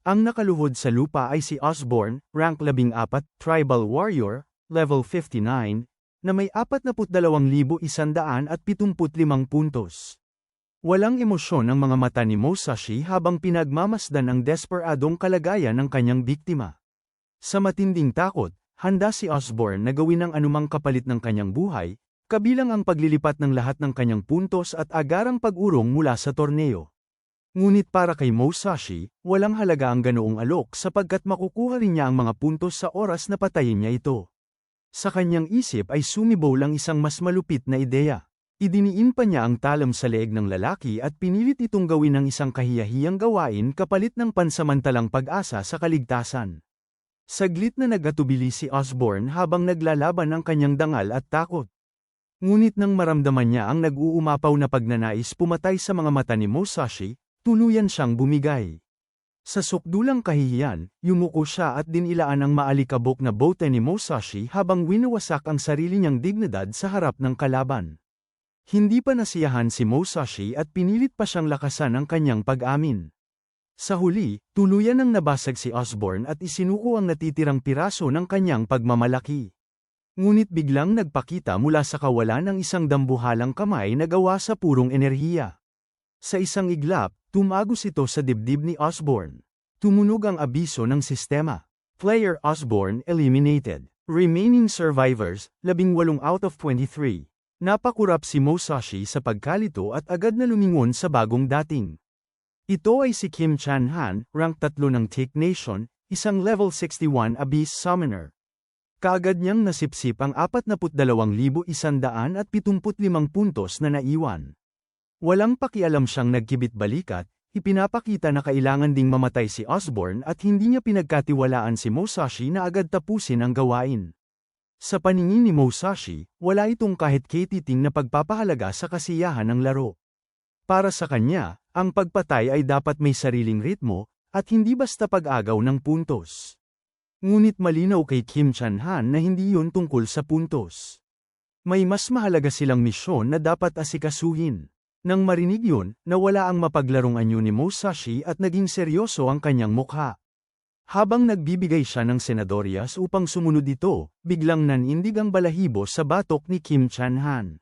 Ang nakaluhod sa lupa ay si Osborn, rank 14, Tribal Warrior, level 59, na may 42,175 puntos. Walang emosyon ang mga mata ni Musashi habang pinagmamasdan ang desperadong kalagayan ng kanyang biktima. Sa matinding takot, handa si Osborn na gawin ang anumang kapalit ng kanyang buhay, kabilang ang paglilipat ng lahat ng kanyang puntos at agarang pag-urong mula sa torneo. Ngunit para kay Musashi, walang halaga ang ganoong alok sapagkat makukuha rin niya ang mga puntos sa oras na patayin niya ito. Sa kanyang isip ay sumibaw lang isang mas malupit na ideya. Idiniin pa niya ang talam sa leeg ng lalaki at pinilit itong gawin ng isang kahiyahiyang gawain kapalit ng pansamantalang pag-asa sa kaligtasan. Saglit na nagatubili si Osborn habang naglalaban ang kanyang dangal at takot. Ngunit nang maramdaman niya ang nag-uumapaw na pagnanais pumatay sa mga mata ni Musashi, tuluyan siyang bumigay. Sa sukdulang kahihiyan, yumuko siya at dinilaan ang maalikabok na bote ni Musashi habang winawasak ang sarili niyang dignidad sa harap ng kalaban. Hindi pa nasiyahan si Musashi at pinilit pa siyang lakasan ang kanyang pag-amin. Sa huli, tuluyan ang nabasag si Osborn at isinuko ang natitirang piraso ng kanyang pagmamalaki. Ngunit biglang nagpakita mula sa kawalan ng isang dambuhalang kamay na gawa sa purong enerhiya. Sa isang iglap, tumagos ito sa dibdib ni Osborn. Tumunog ang abiso ng sistema. Player Osborn eliminated. Remaining survivors, 18 out of 23. Napakurap si Musashi sa pagkalito at agad na lumingon sa bagong dating. Ito ay si Kim Chan-han, rank 3 ng Take Nation, isang level 61 Abyss Summoner. Kaagad niyang nasipsip ang 42,175 puntos na naiwan. Walang pakialam siyang nagkibit-balikat, ipinapakita na kailangan ding mamatay si Osborn at hindi niya pinagkatiwalaan si Musashi na agad tapusin ang gawain. Sa paningin ni Musashi, wala itong kahit katiting na pagpapahalaga sa kasiyahan ng laro. Para sa kanya, ang pagpatay ay dapat may sariling ritmo, at hindi basta pag-agaw ng puntos. Ngunit malinaw kay Kim Chan-han na hindi yun tungkol sa puntos. May mas mahalaga silang misyon na dapat asikasuhin. Nang marinig yun, nawala ang mapaglarong anyo ni Musashi at naging seryoso ang kanyang mukha. Habang nagbibigay siya ng senadoryas upang sumunod ito, biglang nanindig ang balahibo sa batok ni Kim Chan-han.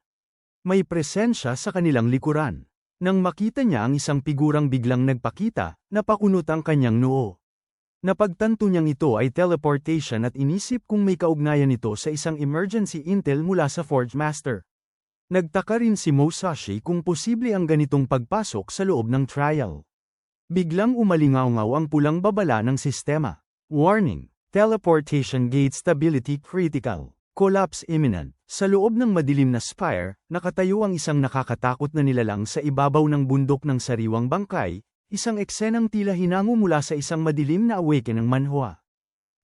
May presensya sa kanilang likuran. Nang makita niya ang isang figurang biglang nagpakita, napakunot ang kanyang noo. Napagtanto niyang ito ay teleportation at inisip kung may kaugnayan ito sa isang emergency intel mula sa Forge Master. Nagtaka rin si Musashi kung posible ang ganitong pagpasok sa loob ng trial. Biglang umalingaw-ngaw ang pulang babala ng sistema. Warning! Teleportation gate stability critical. Collapse imminent. Sa loob ng madilim na spire, nakatayo ang isang nakakatakot na nilalang sa ibabaw ng bundok ng sariwang bangkay, isang eksenang tila hinango mula sa isang madilim na awaken ng manhwa.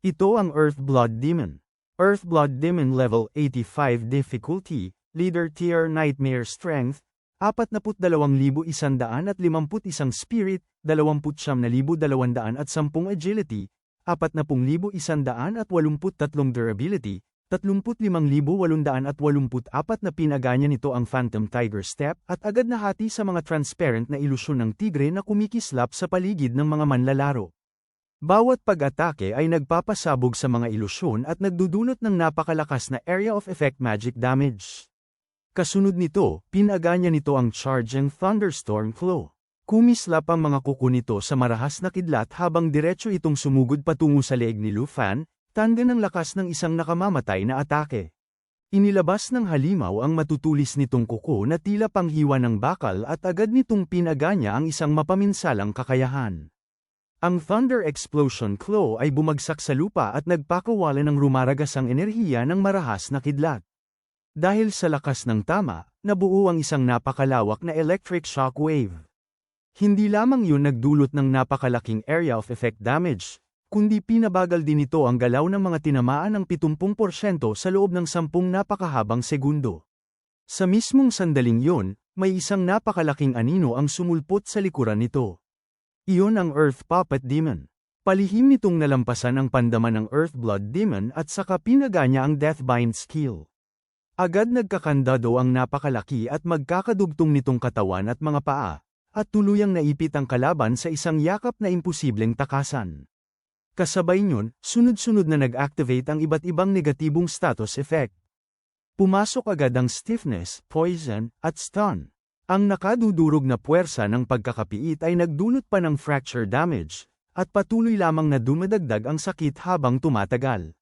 Ito ang Earthblood Demon. Earthblood Demon level 85 difficulty. Leader tier Nightmare Strength, 42,151 Spirit, 29,210 Agility, 40,183 Durability, 35,884 na pinaganya nito ang Phantom Tiger Step at agad nahati sa mga transparent na ilusyon ng tigre na kumikislap sa paligid ng mga manlalaro. Bawat pag-atake ay nagpapasabog sa mga ilusyon at nagdudulot ng napakalakas na area of effect magic damage. Kasunod nito, pinaganya nito ang Charging Thunderstorm Flow. Kumislap ang mga kuko nito sa marahas na kidlat habang diretso itong sumugod patungo sa leeg ni Lu Fan, tanda ng lakas ng isang nakamamatay na atake. Inilabas ng halimaw ang matutulis nitong kuko na tila panghiwa ng bakal at agad nitong pinaganya ang isang mapaminsalang kakayahan. Ang Thunder Explosion Claw ay bumagsak sa lupa at nagpakawala ng rumaragasang enerhiya ng marahas na kidlat. Dahil sa lakas ng tama, nabuo ang isang napakalawak na electric shock wave. Hindi lamang yun nagdulot ng napakalaking area of effect damage, kundi pinabagal din ito ang galaw ng mga tinamaan ng 70% sa loob ng 10 napakahabang segundo. Sa mismong sandaling yun, may isang napakalaking anino ang sumulpot sa likuran nito. Iyon ang Earth Puppet Demon. Palihim nitong nalampasan ang pandaman ng Earthblood Demon at saka pinaganya ang Deathbind skill. Agad nagkakandado ang napakalaki at magkakadugtong nitong katawan at mga paa, at tuluyang naipit ang kalaban sa isang yakap na imposibleng takasan. Kasabay niyon, sunod-sunod na nag-activate ang iba't ibang negatibong status effect. Pumasok agad ang stiffness, poison, at stun. Ang nakadudurog na puwersa ng pagkakapiit ay nagdulot pa ng fracture damage, at patuloy lamang na dumadagdag ang sakit habang tumatagal.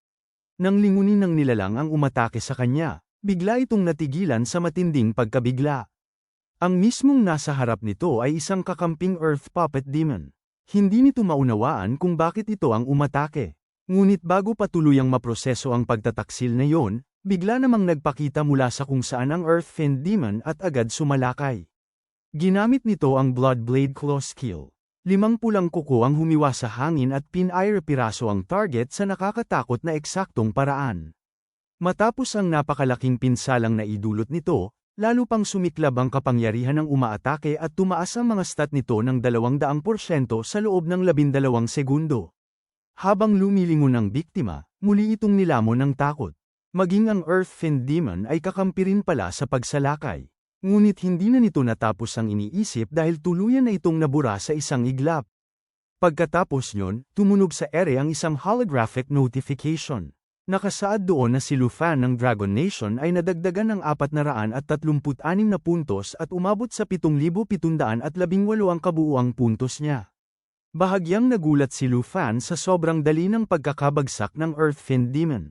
Nang lingunin ng nilalang ang umatake sa kanya, bigla itong natigilan sa matinding pagkabigla. Ang mismong nasa harap nito ay isang kakamping Earth Puppet Demon. Hindi nito maunawaan kung bakit ito ang umatake. Ngunit bago pa tuluyang maproseso ang pagtataksil na yon, bigla namang nagpakita mula sa kung saan ang Earth Fiend Demon at agad sumalakay. Ginamit nito ang Bloodblade Claw skill. 5 pulang kuko ang humiwa sa hangin at pinaira-piraso ang target sa nakakatakot na eksaktong paraan. Matapos ang napakalaking pinsalang na idulot nito, lalo pang sumiklab ang kapangyarihan ng umaatake at tumaas ang mga stat nito ng 200% sa loob ng 12 segundo. Habang lumilingon ang biktima, muli itong nilamon ng takot. Maging ang Earth Fiend Demon ay kakampi rin pala sa pagsalakay. Ngunit hindi na nito natapos ang iniisip dahil tuluyan na itong nabura sa isang iglap. Pagkatapos nyon, tumunog sa ere ang isang holographic notification. Nakasaad doon na si Lufan ng Dragon Nation ay nadagdagan ng 436 na puntos at umabot sa 7,718 ang kabuuang puntos niya. Bahagyang nagulat si Lufan sa sobrang dali ng pagkakabagsak ng Earth Fiend Demon.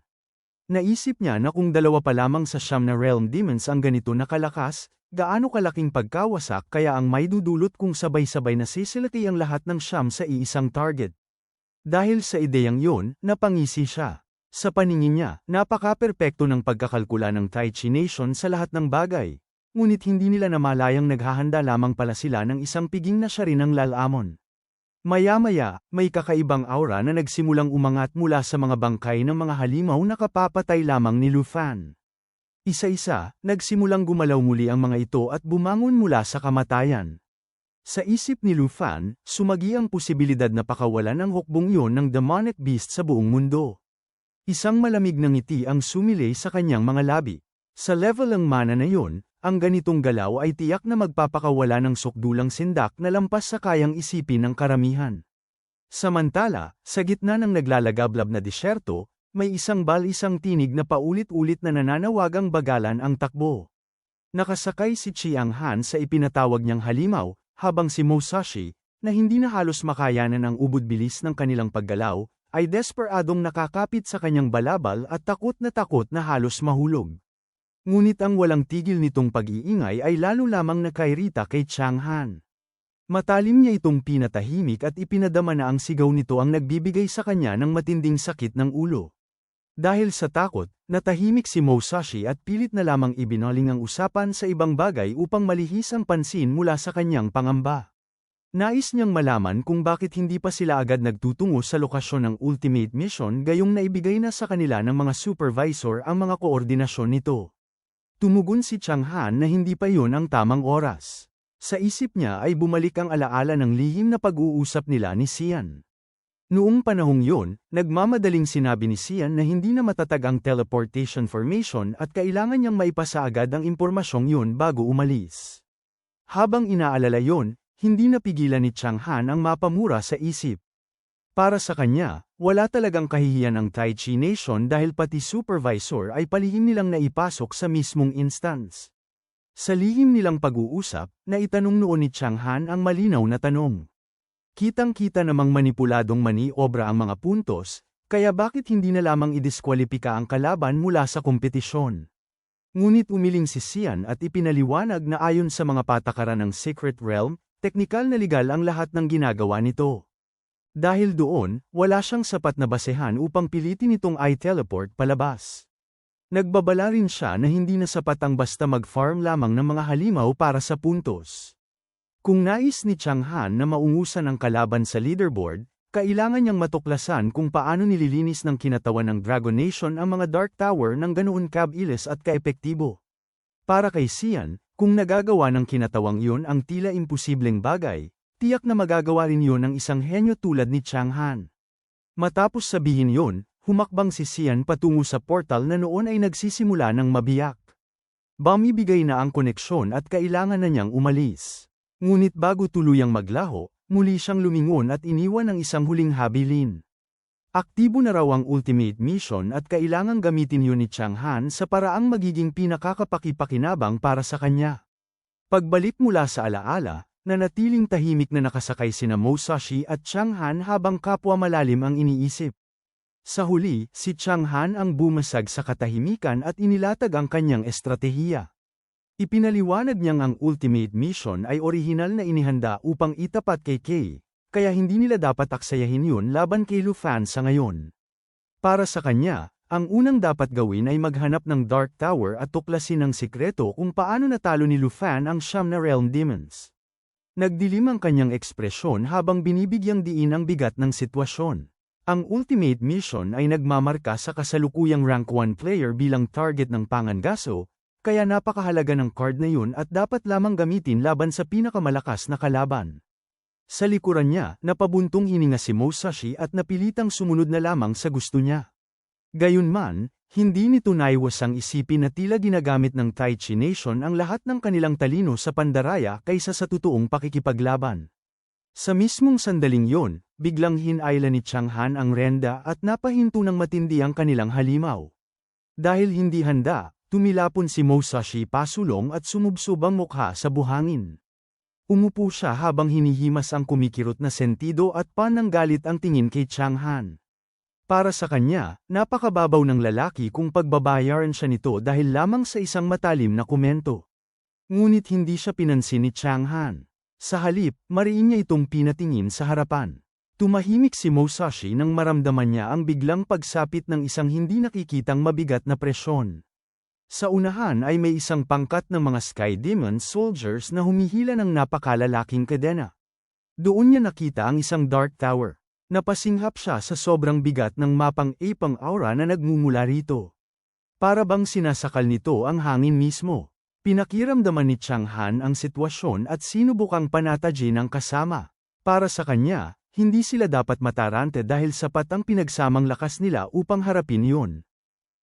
Naisip niya na kung dalawa pa lamang sa siyam na Realm Demons ang ganito na kalakas, gaano kalaking pagkawasak kaya ang may dudulot kung sabay-sabay na sisilaki ang lahat ng siyam sa iisang target. Dahil sa ideyang yon, napangisi siya. Sa paningin niya, napaka-perpekto ng pagkakalkula ng Tai Chi Nation sa lahat ng bagay. Ngunit hindi nila namalayang naghahanda lamang pala sila ng isang piging na siya rin ang lalamon. Maya-maya, may kakaibang aura na nagsimulang umangat mula sa mga bangkay ng mga halimaw na kapapatay lamang ni Lufan. Isa-isa, nagsimulang gumalaw muli ang mga ito at bumangon mula sa kamatayan. Sa isip ni Lufan, sumagi ang posibilidad na pakawalan ang hukbong yon ng demonic beast sa buong mundo. Isang malamig na ngiti ang sumilay sa kanyang mga labi. Sa level ng mana na yon, ang ganitong galaw ay tiyak na magpapakawala ng sukdulang sindak na lampas sa kayang isipin ng karamihan. Samantala, sa gitna ng naglalagablab na disyerto, may isang bal-isang tinig na paulit-ulit na nananawagang bagalan ang takbo. Nakasakay si Chiang Han sa ipinatawag niyang halimaw, habang si Musashi, na hindi na halos makayanan ang ubod bilis ng kanilang paggalaw, ay desperadong nakakapit sa kanyang balabal at takot na halos mahulog. Ngunit ang walang tigil nitong pag-iingay ay lalo lamang nakairita kay Chiang Han. Matalim niya itong pinatahimik at ipinadama na ang sigaw nito ang nagbibigay sa kanya ng matinding sakit ng ulo. Dahil sa takot, natahimik si Musashi at pilit na lamang ibinaling ang usapan sa ibang bagay upang malihis ang pansin mula sa kanyang pangamba. Nais niyang malaman kung bakit hindi pa sila agad nagtutungo sa lokasyon ng Ultimate Mission gayong naibigay na sa kanila ng mga supervisor ang mga koordinasyon nito. Tumugon si Chiang Han na hindi pa yun ang tamang oras. Sa isip niya ay bumalik ang alaala ng lihim na pag-uusap nila ni Xian. Noong panahong yun, nagmamadaling sinabi ni Xian na hindi na matatag ang teleportation formation at kailangan niyang maipasa agad ang impormasyong yun bago umalis. Habang inaalala yun, hindi napigilan ni Chiang Han ang mapamura sa isip. Para sa kanya, wala talagang kahihiyan ang Tai Chi Nation dahil pati supervisor ay palihim nilang naipasok sa mismong instance. Sa lihim nilang pag-uusap, naitanong noon ni Chiang Han ang malinaw na tanong. Kitang-kita namang manipuladong mani-obra ang mga puntos, kaya bakit hindi na lamang idiskwalipika ang kalaban mula sa kompetisyon? Ngunit umiling si Xian at ipinaliwanag na ayon sa mga patakaran ng Secret Realm, teknikal na legal ang lahat ng ginagawa nito. Dahil doon, wala siyang sapat na basehan upang pilitin itong i-teleport palabas. Nagbabala rin siya na hindi na sapat ang basta mag-farm lamang ng mga halimaw para sa puntos. Kung nais ni Chiang Han na maungusan ang kalaban sa leaderboard, kailangan niyang matuklasan kung paano nililinis ng kinatawan ng Dragon Nation ang mga Dark Tower ng ganoon kabilis at kaepektibo. Para kay Xian, kung nagagawa ng kinatawang yun ang tila imposibleng bagay, tiyak na magagawa rin yun ng isang henyo tulad ni Chiang Han. Matapos sabihin yun, humakbang si Xian patungo sa portal na noon ay nagsisimula ng mabiyak. Bumibigay na ang koneksyon at kailangan na niyang umalis. Ngunit bago tuluyang maglaho, muli siyang lumingon at iniwan ang isang huling habilin. Aktibo na raw ang ultimate mission at kailangang gamitin yun ni Chang'an sa paraang magiging pinakakapakipakinabang para sa kanya. Pagbalik mula sa alaala, nanatiling tahimik na nakasakay sina Musashi at Chang'an habang kapwa malalim ang iniisip. Sa huli, si Chang'an ang bumasag sa katahimikan at inilatag ang kanyang estratehiya. Ipinaliwanag niyang ang ultimate mission ay orihinal na inihanda upang itapat kay Kay, kaya hindi nila dapat aksayahin yun laban kay Lu Fan sa ngayon. Para sa kanya, ang unang dapat gawin ay maghanap ng Dark Tower at tuklasin ang sikreto kung paano natalo ni Lu Fan ang 9 na Realm Demons. Nagdilim ang kanyang ekspresyon habang binibigyang diin ang bigat ng sitwasyon. Ang ultimate mission ay nagmamarka sa kasalukuyang rank 1 player bilang target ng pangangaso, kaya napakahalaga ng card na yun at dapat lamang gamitin laban sa pinakamalakas na kalaban. Sa likuran niya, napabuntong hininga si Musashi at napilitang sumunod na lamang sa gusto niya. Gayunman, hindi nito naiwasang isipin na tila ginagamit ng Tai Chi Nation ang lahat ng kanilang talino sa pandaraya kaysa sa totoong pakikipaglaban. Sa mismong sandaling yon, biglang hinayla ni Chang'an ang renda at napahinto ng matindi ang kanilang halimaw. Dahil hindi handa, tumilapon si Musashi pasulong at sumubsob ang mukha sa buhangin. Umupo siya habang hinihimas ang kumikirot na sentido at pananggalit ang tingin kay Chang'an. Para sa kanya, napakababaw ng lalaki kung pagbabayaran siya nito dahil lamang sa isang matalim na komento. Ngunit hindi siya pinansin ni Chang'an. Sa halip, mariin niya itong pinatingin sa harapan. Tumahimik si Musashi nang maramdaman niya ang biglang pagsapit ng isang hindi nakikitang mabigat na presyon. Sa unahan ay may isang pangkat ng mga Sky Demon soldiers na humihila ng napakalalaking kadena. Doon niya nakita ang isang Dark Tower. Napasinghap siya sa sobrang bigat ng mapang-ipang aura na nagmumula rito. Para bang sinasakal nito ang hangin mismo. Pinakiramdaman ni Chang'an ang sitwasyon at sinubukang panatagin ang kasama. Para sa kanya, hindi sila dapat matarante dahil sapat ang pinagsamang lakas nila upang harapin yun.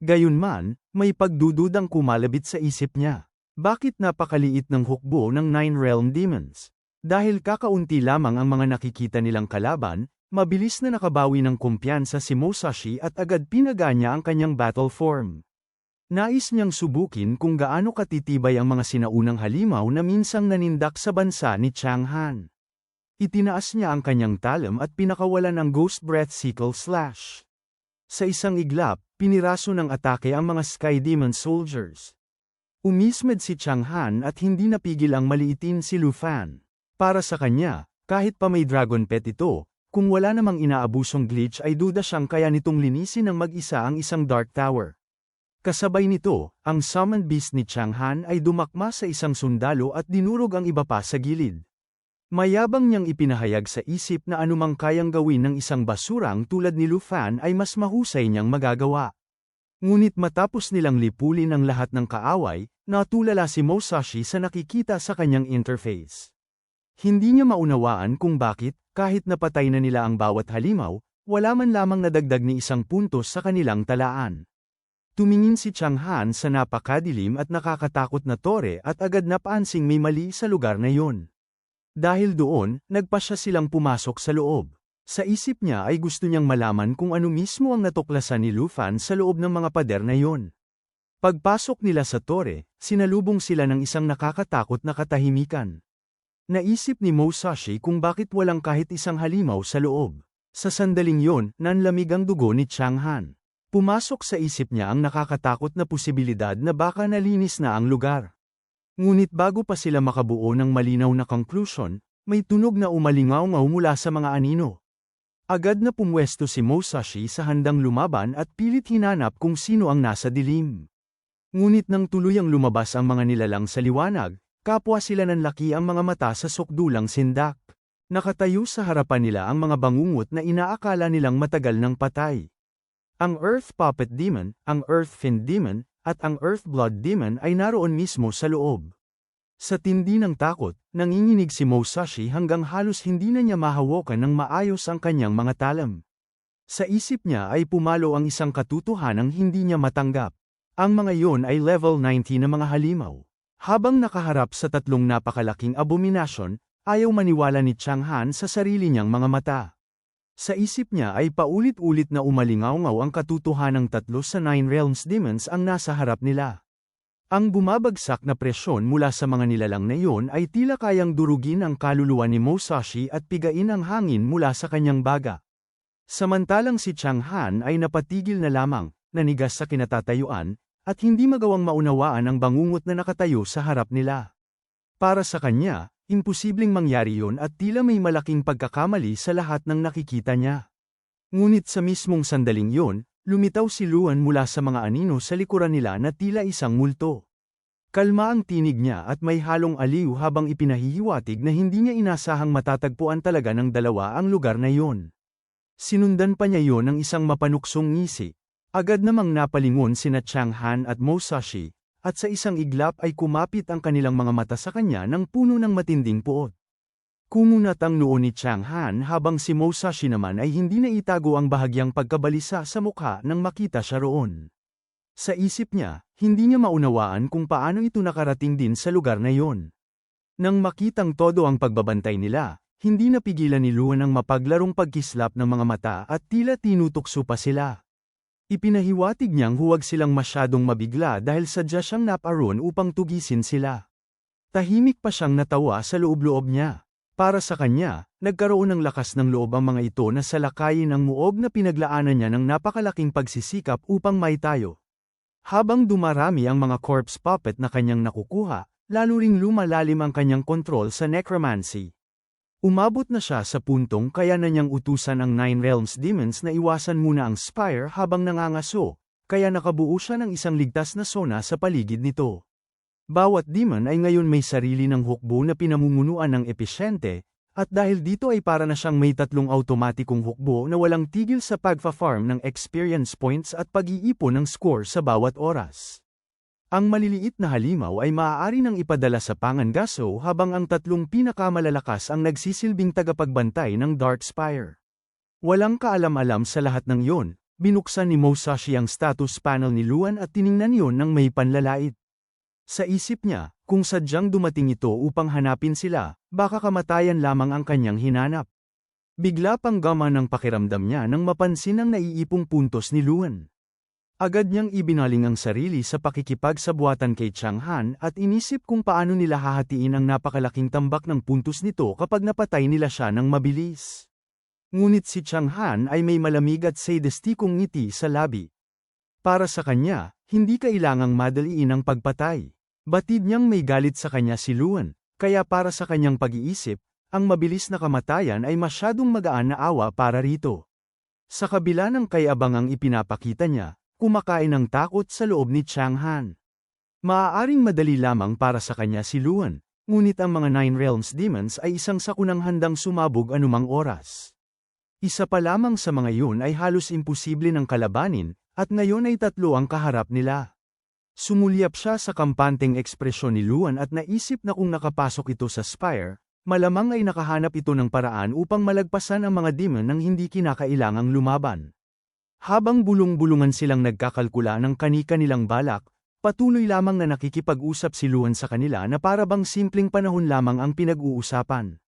Gayunman, may pagdududang kumalabit sa isip niya. Bakit napakaliit ng hukbo ng 9 Realm Demons? Dahil kakaunti lamang ang mga nakikita nilang kalaban, mabilis na nakabawi ng kumpiyansa si Musashi at agad pinaganya ang kanyang battle form. Nais niyang subukin kung gaano katitibay ang mga sinaunang halimaw na minsang nanindak sa bansa ni Chang'an. Itinaas niya ang kanyang talam at pinakawalan ang Ghost Breath Sickle Slash. Sa isang iglap, piniraso ng atake ang mga Sky Demon soldiers. Umismed si Chang'an at hindi napigil ang maliitin si Lu Fan. Para sa kanya, kahit pa may Dragon Pet ito, kung wala namang inaabusong glitch ay duda siyang kaya nitong linisin ng mag-isa ang isang Dark Tower. Kasabay nito, ang Summoned Beast ni Chang'an ay dumakma sa isang sundalo at dinurog ang iba pa sa gilid. Mayabang niyang ipinahayag sa isip na anumang kayang gawin ng isang basurang tulad ni Lu Fan ay mas mahusay niyang magagawa. Ngunit matapos nilang lipulin ang lahat ng kaaway, natulala si Musashi sa nakikita sa kanyang interface. Hindi niya maunawaan kung bakit, kahit napatay na nila ang bawat halimaw, wala man lamang nadagdag ni isang puntos sa kanilang talaan. Tumingin si Chang'an sa napakadilim at nakakatakot na tore at agad napansing may mali sa lugar na yon. Dahil doon, nagpasya silang pumasok sa loob. Sa isip niya ay gusto niyang malaman kung ano mismo ang natuklasan ni Lu Fan sa loob ng mga pader na yon. Pagpasok nila sa tore, sinalubong sila ng isang nakakatakot na katahimikan. Naisip ni Musashi kung bakit walang kahit isang halimaw sa loob. Sa sandaling yon, nanlamig ang dugo ni Chang'an. Pumasok sa isip niya ang nakakatakot na posibilidad na baka nalinis na ang lugar. Ngunit bago pa sila makabuo ng malinaw na conclusion, may tunog na umalingaw-ngaw mula sa mga anino. Agad na pumwesto si Musashi sa handang lumaban at pilit hinanap kung sino ang nasa dilim. Ngunit nang tuluyang lumabas ang mga nilalang sa liwanag, kapwa sila nanlaki ang mga mata sa sukdulang sindak. Nakatayo sa harapan nila ang mga bangungot na inaakala nilang matagal ng patay. Ang Earth Puppet Demon, ang Earth Fiend Demon, at ang Earth Blood Demon ay naroon mismo sa loob. Sa tindi ng takot, nanginginig si Musashi hanggang halos hindi na niya mahawakan ng maayos ang kanyang mga talam. Sa isip niya ay pumalo ang isang katotohanang hindi niya matanggap. Ang mga yon ay level 90 na mga halimaw. Habang nakaharap sa tatlong napakalaking abominasyon, ayaw maniwala ni Chang Han sa sarili niyang mga mata. Sa isip niya ay paulit-ulit na umalingaw-ngaw ang katotohanang tatlo sa Nine Realms Demons ang nasa harap nila. Ang bumabagsak na presyon mula sa mga nilalang na iyon ay tila kayang durugin ang kaluluwa ni Musashi at pigain ang hangin mula sa kanyang baga. Samantalang si Chang Han ay napatigil na lamang, nanigas sa kinatatayuan, at hindi magawang maunawaan ang bangungot na nakatayo sa harap nila. Para sa kanya, imposibleng mangyari yun at tila may malaking pagkakamali sa lahat ng nakikita niya. Ngunit sa mismong sandaling yun, lumitaw si Luan mula sa mga anino sa likuran nila na tila isang multo. Kalma ang tinig niya at may halong aliw habang ipinahihiwatig na hindi niya inasahang matatagpuan talaga ng dalawa ang lugar na yun. Sinundan pa niya yon ng isang mapanuksong ngisi. Agad namang napalingon sina Chang Han at Musashi, at sa isang iglap ay kumapit ang kanilang mga mata sa kanya ng puno ng matinding puot. Kumunat ang noo ni Chang Han habang si Musashi naman ay hindi na itago ang bahagyang pagkabalisa sa mukha nang makita siya roon. Sa isip niya, hindi niya maunawaan kung paano ito nakarating din sa lugar na yon. Nang makitang todo ang pagbabantay nila, hindi napigilan ni Luan ang mapaglarong pagkislap ng mga mata at tila tinutukso pa sila. Ipinahiwatig niyang huwag silang masyadong mabigla dahil sadya siyang naparoon upang tugisin sila. Tahimik pa siyang natawa sa loob-loob niya. Para sa kanya, nagkaroon ng lakas ng loob ang mga ito na salakayin ang muog na pinaglaanan niya ng napakalaking pagsisikap upang maitayo. Habang dumarami ang mga corpse puppet na kanyang nakukuha, lalo ring lumalalim ang kanyang kontrol sa necromancy. Umabot na siya sa puntong kaya na niyang utusan ang Nine Realms Demons na iwasan muna ang Spire habang nangangaso, kaya nakabuo siya ng isang ligtas na sona sa paligid nito. Bawat demon ay ngayon may sarili ng hukbo na pinamumunuan ng episyente, at dahil dito ay para na siyang may tatlong automatikong hukbo na walang tigil sa pagfa-farm ng experience points at pag-iipon ng score sa bawat oras. Ang maliliit na halimaw ay maaari nang ipadala sa Pangangaso habang ang tatlong pinakamalalakas ang nagsisilbing tagapagbantay ng Dark Spire. Walang kaalam-alam sa lahat ng yon, binuksan ni Musashi ang status panel ni Luan at tiningnan yon ng may panlalait. Sa isip niya, kung sadyang dumating ito upang hanapin sila, baka kamatayan lamang ang kanyang hinanap. Bigla pang gama ng pakiramdam niya nang mapansin ang naiipong puntos ni Luan. Agad niyang ibinaling ang sarili sa pakikipagsabuatan kay Chang Han at inisip kung paano nila hahatiin ang napakalaking tambak ng puntos nito kapag napatay nila siya ng mabilis. Ngunit si Chang Han ay may malamig at sadistikong ngiti sa labi. Para sa kanya, hindi kailangang madaliin ang pagpatay. Batid niyang may galit sa kanya si Luan, kaya para sa kanyang pag-iisip, ang mabilis na kamatayan ay masyadong magaan na awa para rito. Sa kabila ng kayabangang ipinapakita niya, kumakain ng takot sa loob ni Chang Han. Maaaring madali lamang para sa kanya si Luan, ngunit ang mga Nine Realms Demons ay isang sakunang handang sumabog anumang oras. Isa pa lamang sa mga yun ay halos imposible ng kalabanin, at ngayon ay tatlo ang kaharap nila. Sumulyap siya sa kampanteng ekspresyon ni Luan at naisip na kung nakapasok ito sa Spire, malamang ay nakahanap ito ng paraan upang malagpasan ang mga demon nang hindi kinakailangang lumaban. Habang bulong-bulungan silang nagkakalkula ng kani-kanilang balak, patuloy lamang na nakikipag-usap si Luan sa kanila na para bang simpleng panahon lamang ang pinag-uusapan.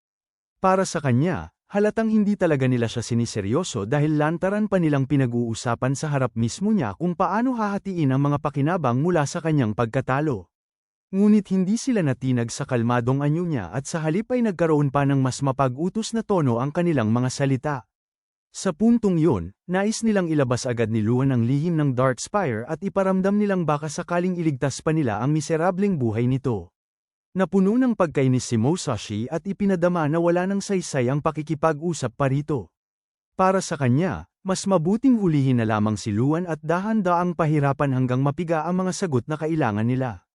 Para sa kanya, halatang hindi talaga nila siya siniseryoso dahil lantaran pa nilang pinag-uusapan sa harap mismo niya kung paano hahatiin ang mga pakinabang mula sa kanyang pagkatalo. Ngunit hindi sila natinag sa kalmadong anyo niya at sa halip ay nagkaroon pa ng mas mapag-utos na tono ang kanilang mga salita. Sa puntong yun, nais nilang ilabas agad ni Luan ang lihim ng Dark Spire at iparamdam nilang baka sakaling iligtas pa nila ang miserableng buhay nito. Napuno ng pagkainis si Musashi at ipinadama na wala nang saysay ang pakikipag-usap pa rito. Para sa kanya, mas mabuting hulihin na lamang si Luan at dahan-daang pahirapan hanggang mapiga ang mga sagot na kailangan nila.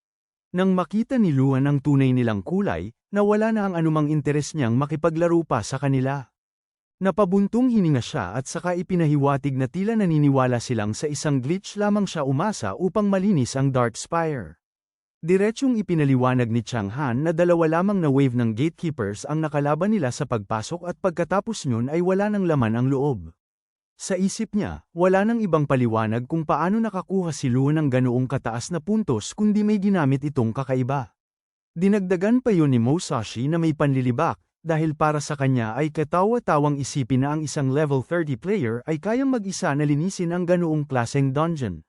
Nang makita ni Luan ang tunay nilang kulay, nawala na ang anumang interes niyang makipaglaro pa sa kanila. Napabuntong hininga siya at saka ipinahiwatig na tila naniniwala silang sa isang glitch lamang siya umasa upang malinis ang Dark Spire. Diretsyong ipinaliwanag ni Chang Han na dalawa lamang na wave ng gatekeepers ang nakalaban nila sa pagpasok at pagkatapos nun ay wala nang laman ang loob. Sa isip niya, wala nang ibang paliwanag kung paano nakakuha si Luan ng ganoong kataas na puntos kundi may ginamit itong kakaiba. Dinagdagan pa yun ni Musashi na may panlilibak, dahil para sa kanya ay katawa-tawang isipin na ang isang level 30 player ay kayang mag-isa na linisin ang ganoong klaseng dungeon.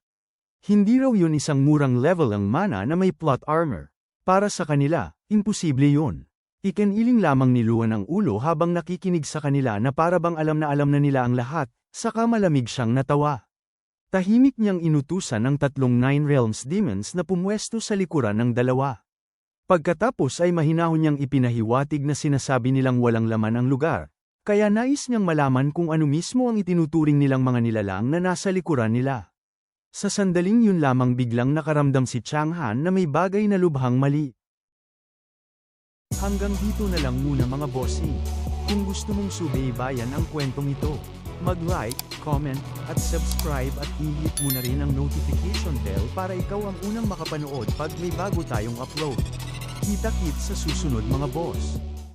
Hindi raw yun isang murang level ang mana na may plot armor. Para sa kanila, imposible yun. Ikiniling lamang ni Luan ang ulo habang nakikinig sa kanila na para bang alam na nila ang lahat, saka malamig siyang natawa. Tahimik niyang inutusan ang tatlong Nine Realms Demons na pumwesto sa likuran ng dalawa. Pagkatapos ay mahinahon niyang ipinahiwatig na sinasabi nilang walang laman ang lugar, kaya nais niyang malaman kung ano mismo ang itinuturing nilang mga nilalang na nasa likuran nila. Sa sandaling yun lamang biglang nakaramdam si Chang'an na may bagay na lubhang mali. Hanggang dito na lang muna mga bossing. Kung gusto mong subaybayan ang kwentong ito, mag-like, comment, at subscribe at i-hit mo na rin ang notification bell para ikaw ang unang makapanood pag may bago tayong upload. Kita-kits sa susunod mga boss.